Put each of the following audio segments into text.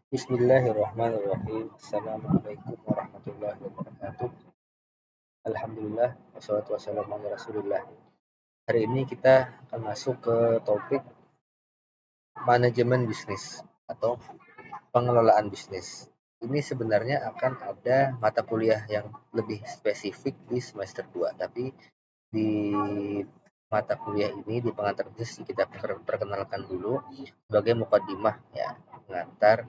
Bismillahirrahmanirrahim. Assalamualaikum warahmatullahi wabarakatuh. Alhamdulillah, wassalatu wassalamu ala Rasulillah. Hari ini kita akan masuk ke topik manajemen bisnis atau pengelolaan bisnis. Ini sebenarnya akan ada mata kuliah yang lebih spesifik di semester 2, tapi di mata kuliah ini di pengantar bisnis kita perkenalkan dulu sebagai mukadimah ya, pengantar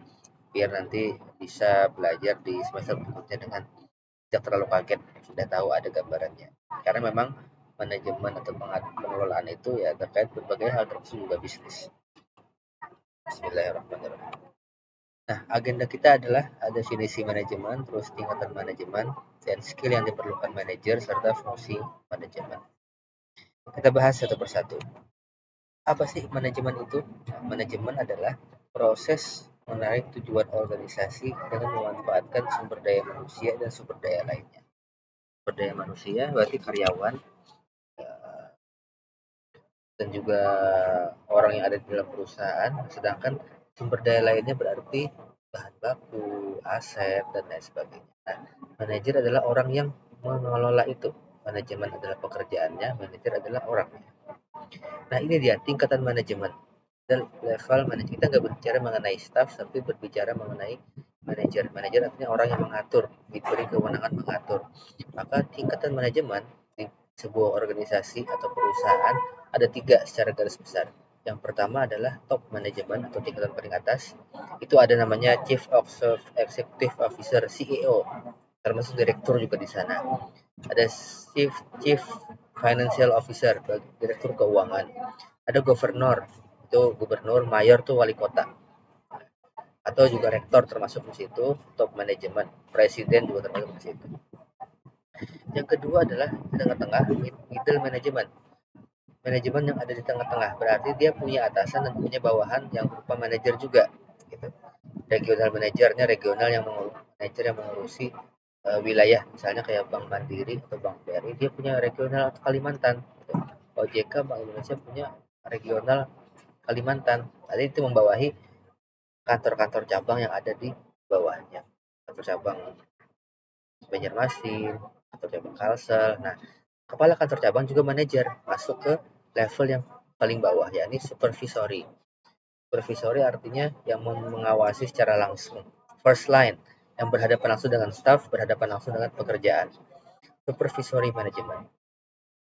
biar nanti bisa belajar di semester berikutnya dengan tidak terlalu kaget, sudah tahu ada gambarannya. Karena memang manajemen atau pengelolaan itu ya terkait berbagai hal termasuk juga bisnis. Bismillahirrahmanirrahim. Nah, agenda kita adalah ada definisi manajemen, terus tingkatan manajemen, dan skill yang diperlukan manajer, serta fungsi manajemen. Kita bahas satu persatu. Apa sih manajemen itu? Nah, manajemen adalah proses menarik tujuan organisasi dengan memanfaatkan sumber daya manusia dan sumber daya lainnya. Sumber daya manusia berarti karyawan dan juga orang yang ada di dalam perusahaan, sedangkan sumber daya lainnya berarti bahan baku, aset, dan lain sebagainya. Nah, manajer adalah orang yang mengelola itu. Manajemen adalah pekerjaannya, manajer adalah orangnya. Nah, ini dia tingkatan manajemen. Dan level manajer kita nggak berbicara mengenai staff, tapi berbicara mengenai manajer. Manajer artinya orang yang mengatur, diberi kewenangan mengatur. Maka tingkatan manajemen di sebuah organisasi atau perusahaan ada 3 secara garis besar. Yang pertama adalah top manajemen atau tingkatan paling atas. Itu ada namanya Chief Executive Officer (CEO), termasuk direktur juga di sana. Ada Chief Financial Officer, direktur keuangan. Ada Governor, itu gubernur, mayor tuh wali kota. Atau juga rektor termasuk di situ, top manajemen, presiden juga termasuk di situ. Yang kedua adalah tengah-tengah, middle management. Manajemen yang ada di tengah-tengah, berarti dia punya atasan dan punya bawahan yang berupa manajer juga. Gitu. Regional manajernya regional yang manajer yang mengurusi wilayah, misalnya kayak Bank Mandiri atau Bank BRI, dia punya regional Kalimantan. Gitu. OJK Bank Indonesia punya regional Kalimantan. Jadi itu membawahi kantor-kantor cabang yang ada di bawahnya. Kantor cabang Banjarmasin, kantor cabang Kalsel. Nah, kepala kantor cabang juga manajer, masuk ke level yang paling bawah, yakni supervisory. Supervisory artinya yang mengawasi secara langsung. First line, yang berhadapan langsung dengan staff, berhadapan langsung dengan pekerjaan. Supervisory management.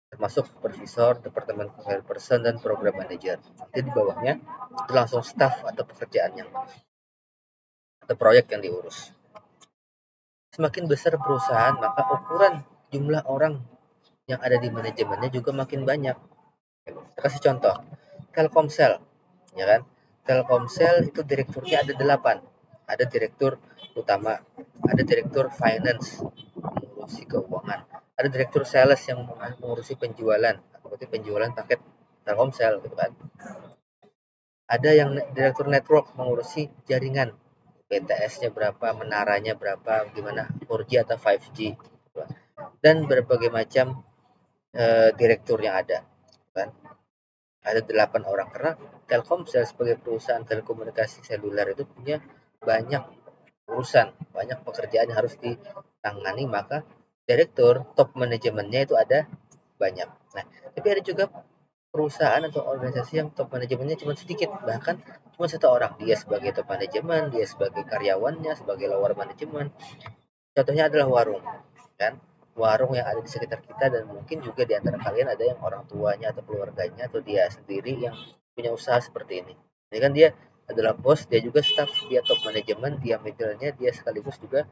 Termasuk supervisor, departemen person, dan program manager. Nanti di bawahnya itu langsung staff atau pekerjaan yang atau proyek yang diurus. Semakin besar perusahaan, maka ukuran jumlah orang yang ada di manajemennya juga makin banyak. Saya kasih contoh, Telkomsel, ya kan? Telkomsel itu direkturnya ada 8. Ada direktur utama, ada direktur finance, mengurusi keuangan, ada direktur sales yang mengurusi penjualan, berarti penjualan paket Telkomsel gitu kan. Ada yang direktur network mengurusi jaringan, BTS-nya berapa, menaranya berapa, gimana 4G atau 5G, dan berbagai macam direktur yang ada kan. Ada 8 orang karena Telkomsel sebagai perusahaan telekomunikasi seluler itu punya banyak urusan, banyak pekerjaan yang harus ditangani, maka direktur top manajemennya itu ada banyak. Nah, tapi ada juga perusahaan atau organisasi yang top manajemennya cuma sedikit, bahkan cuma 1 orang. Dia sebagai top manajemen, dia sebagai karyawannya, sebagai lower manajemen. Contohnya adalah warung, kan? Warung yang ada di sekitar kita, dan mungkin juga di antara kalian ada yang orang tuanya atau keluarganya atau dia sendiri yang punya usaha seperti ini. Jadi kan dia adalah bos, dia juga staff, dia top manajemen, dia middle-nya, dia sekaligus juga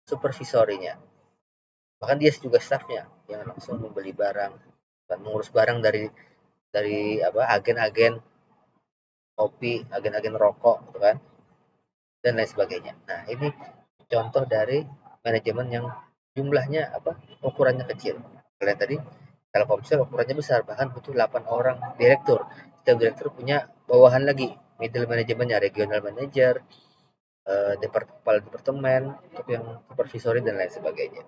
supervisorinya. Bahkan dia juga staffnya yang langsung membeli barang dan mengurus barang dari agen-agen kopi, agen-agen rokok, gitu kan, dan lain sebagainya. Nah, ini contoh dari manajemen yang jumlahnya ukurannya kecil. Kalian tadi Telkomsel ukurannya besar, bahkan butuh 8 orang direktur. Setiap direktur punya bawahan lagi, middle manajemennya, regional manager, kepala departemen, untuk yang supervisory dan lain sebagainya.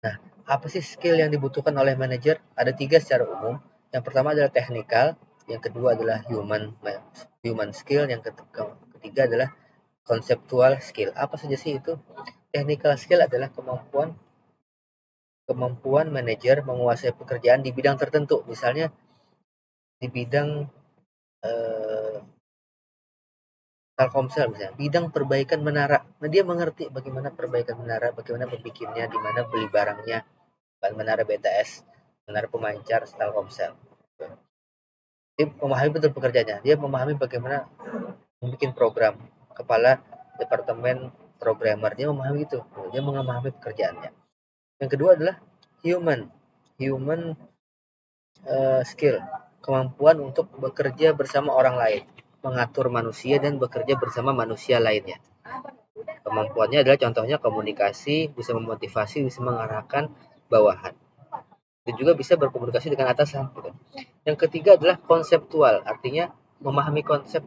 Nah, apa sih skill yang dibutuhkan oleh manajer? Ada 3 secara umum. Yang pertama adalah technical, yang kedua adalah human skill, yang ketiga ketiga adalah conceptual skill. Apa saja sih itu? Technical skill adalah kemampuan manajer menguasai pekerjaan di bidang tertentu. Misalnya di bidang eh, Telkomsel misalnya, bidang perbaikan menara. Nah, dia mengerti bagaimana perbaikan menara, bagaimana membikinnya, di mana beli barangnya, menara BTS, menara pemancar Telkomsel. Dia memahami betul pekerjaannya. Dia memahami bagaimana membuat program. Kepala departemen programmer dia memahami itu. Dia memahami pekerjaannya. Yang kedua adalah human skill, kemampuan untuk bekerja bersama orang lain, mengatur manusia dan bekerja bersama manusia lainnya. Kemampuannya adalah contohnya komunikasi, bisa memotivasi, bisa mengarahkan bawahan. Dan juga bisa berkomunikasi dengan atasan. Gitu. Yang ketiga adalah konseptual, artinya memahami konsep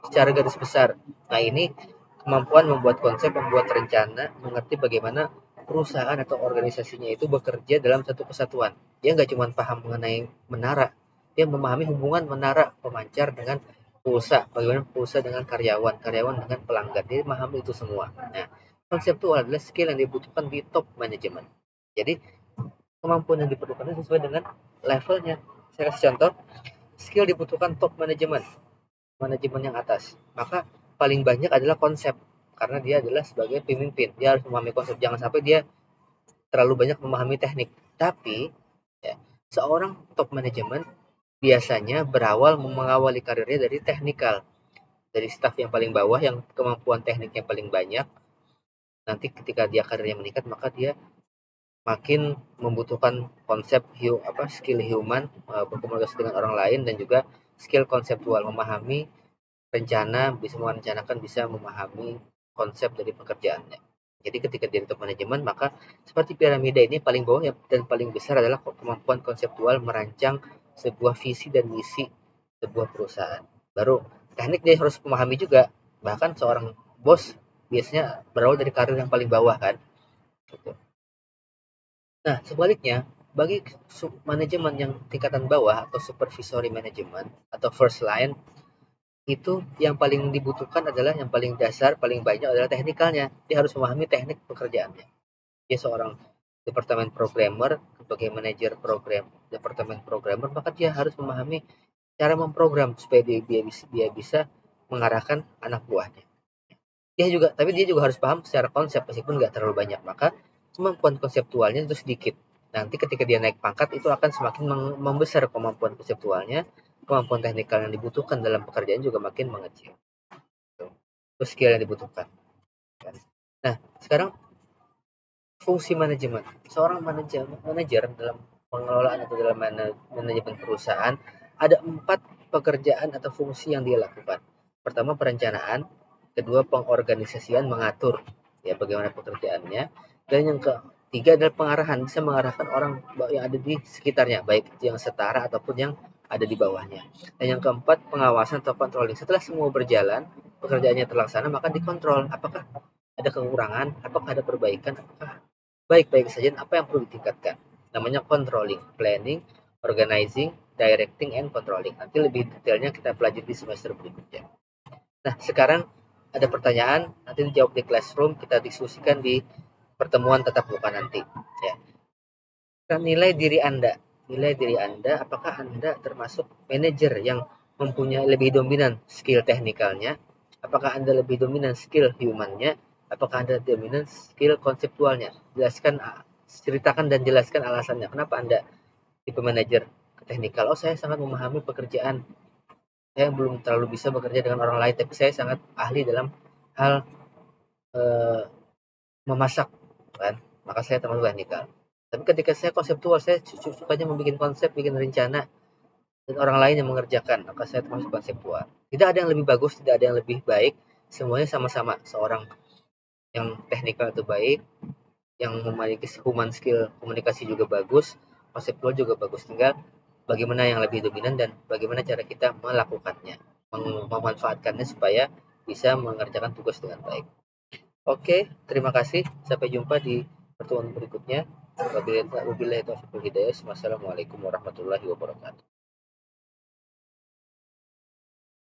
secara garis besar. Nah, ini kemampuan membuat konsep, membuat rencana, mengerti bagaimana perusahaan atau organisasinya itu bekerja dalam satu kesatuan. Dia nggak cuma paham mengenai menara, dia memahami hubungan menara pemancar dengan pulsa, bagaimana pulsa dengan karyawan, karyawan dengan pelanggan. Dia memahami itu semua. Nah, konseptual adalah skill yang dibutuhkan di top manajemen. Jadi, kemampuan yang diperlukan sesuai dengan levelnya. Saya kasih contoh, skill dibutuhkan top manajemen, manajemen yang atas. Maka paling banyak adalah konsep, karena dia adalah sebagai pemimpin. Dia harus memahami konsep, jangan sampai dia terlalu banyak memahami teknik. Tapi ya, seorang top manajemen biasanya berawal mengawali karirnya dari teknikal, dari staf yang paling bawah yang kemampuan tekniknya paling banyak. Nanti ketika dia karirnya meningkat, maka dia makin membutuhkan konsep skill human, berkomunikasi dengan orang lain, dan juga skill konseptual, memahami rencana, bisa merencanakan, bisa memahami konsep dari pekerjaannya. Jadi ketika dia top manajemen, maka seperti piramida ini paling bawah dan paling besar adalah kemampuan konseptual merancang sebuah visi dan misi sebuah perusahaan. Baru teknik dia harus memahami juga. Bahkan seorang bos biasanya berawal dari karir yang paling bawah kan. Gitu. Nah, sebaliknya, bagi manajemen yang tingkatan bawah atau supervisory management atau first line, itu yang paling dibutuhkan adalah yang paling dasar, paling banyak adalah teknikalnya. Dia harus memahami teknik pekerjaannya. Dia seorang departemen programmer, sebagai manajer program, departemen programmer, maka dia harus memahami cara memprogram supaya dia bisa mengarahkan anak buahnya. Tapi dia juga harus paham secara konsep, meskipun nggak terlalu banyak. Maka kemampuan konseptualnya itu sedikit. Nanti ketika dia naik pangkat, itu akan semakin membesar kemampuan konseptualnya, kemampuan teknikal yang dibutuhkan dalam pekerjaan juga makin mengecil. Itu skill yang dibutuhkan. Nah, sekarang fungsi manajemen. Seorang manajer dalam pengelolaan atau dalam manajemen perusahaan, ada 4 pekerjaan atau fungsi yang dia lakukan. Pertama, perencanaan. Kedua, pengorganisasian, mengatur ya bagaimana pekerjaannya. Dan yang ketiga adalah pengarahan, bisa mengarahkan orang yang ada di sekitarnya, baik yang setara ataupun yang ada di bawahnya. Dan yang keempat, pengawasan atau controlling. Setelah semua berjalan, pekerjaannya terlaksana, maka dikontrol apakah ada kekurangan, apakah ada perbaikan, apakah baik-baik saja, apa yang perlu ditingkatkan. Namanya controlling, planning, organizing, directing, and controlling. Nanti lebih detailnya kita pelajari di semester berikutnya. Nah, sekarang ada pertanyaan, nanti dijawab di classroom, kita diskusikan di pertemuan tatap muka nanti. Ya. Nilai diri Anda, apakah Anda termasuk manajer yang mempunyai lebih dominan skill teknikalnya? Apakah Anda lebih dominan skill humannya? Apakah Anda dominan skill konseptualnya? Ceritakan dan jelaskan alasannya. Kenapa Anda tipe manajer teknikal? Oh, saya sangat memahami pekerjaan. Saya belum terlalu bisa bekerja dengan orang lain, tapi saya sangat ahli dalam hal memasak, kan? Maka saya termasuk teknikal. Tapi ketika saya konseptual, saya sukanya membuat konsep, bikin rencana, dan orang lain yang mengerjakan, maka saya termasuk konseptual. Tidak ada yang lebih bagus, tidak ada yang lebih baik, semuanya sama-sama. Seorang yang teknikal itu baik, yang memiliki human skill komunikasi juga bagus, konseptual juga bagus. Tinggal bagaimana yang lebih dominan dan bagaimana cara kita melakukannya, memanfaatkannya supaya bisa mengerjakan tugas dengan baik. Oke, terima kasih. Sampai jumpa di pertemuan berikutnya. Wabillahi taufiq wal hidayah. Wassalamualaikum warahmatullahi wabarakatuh.